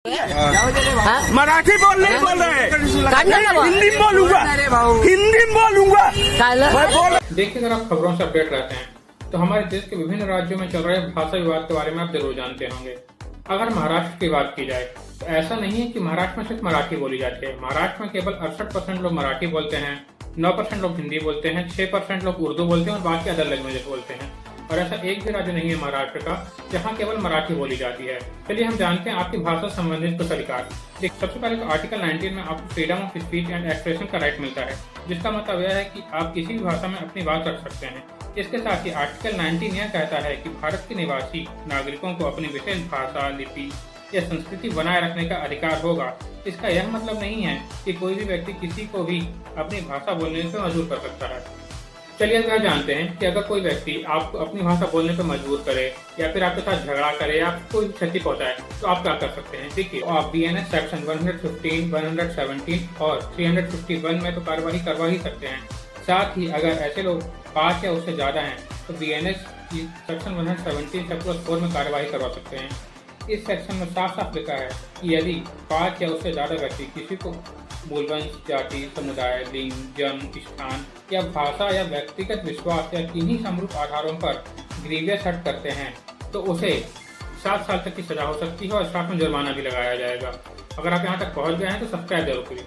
मराठी बोल नहीं बोल रहे, हिंदी में बोलूंगा, हिंदी में बोलूंगा। देखिए, अगर आप खबरों से अपडेट रहते हैं तो हमारे देश के विभिन्न राज्यों में चल रहे भाषा विवाद के बारे में आप जरूर जानते होंगे। अगर महाराष्ट्र की बात की जाए तो ऐसा नहीं है कि महाराष्ट्र में सिर्फ मराठी बोली जाती है। महाराष्ट्र में केवल 68% लोग मराठी बोलते हैं, 9% लोग हिंदी बोलते हैं, 6% लोग उर्दू बोलते हैं और बाकी अदर लैंग्वेजेस बोलते हैं। और ऐसा एक भी राज्य नहीं है महाराष्ट्र का जहाँ केवल मराठी बोली जाती है। चलिए हम जानते हैं आपकी भाषा संबंधित कुछ अधिकार। सबसे पहले तो आर्टिकल 19 में आपको freedom of speech and expression का राइट मिलता है, जिसका मतलब यह है कि आप किसी भी भाषा में अपनी बात रख सकते हैं। इसके साथ ही आर्टिकल 19 यह कहता है कि भारत के निवासी नागरिकों को अपनी विशेष भाषा, लिपि या संस्कृति बनाए रखने का अधिकार होगा। इसका यह मतलब नहीं है कि कोई भी व्यक्ति किसी को भी अपनी भाषा बोलने पर मजबूर कर सकता है। चलिए हम जानते हैं कि अगर कोई व्यक्ति आपको अपनी भाषा बोलने पर मजबूर करे या फिर आपके साथ झगड़ा करे या कोई क्षति पहुंचाए तो आप क्या कर सकते हैं। देखिए, आप BNS सेक्शन 115, 117 और 351 में तो कार्रवाई करवा ही सकते हैं। साथ ही अगर ऐसे लोग 5 या उससे ज्यादा हैं तो BNS सेक्शन 117 में कार्रवाई करवा सकते हैं। इस सेक्शन में साफ साफ लिखा है कि यदि 5 या उससे ज्यादा व्यक्ति किसी को मूलवंश, जाति, समुदाय, लिंग, जन्म स्थान या भाषा या व्यक्तिगत विश्वास या किन्हीं समरूप आधारों पर ग्रीवियस हर्ट करते हैं तो उसे 7 साल तक की सजा हो सकती है और साथ में जुर्माना भी लगाया जाएगा। अगर आप यहाँ तक पहुँच गए हैं तो सब्सक्राइब जरूर करिए।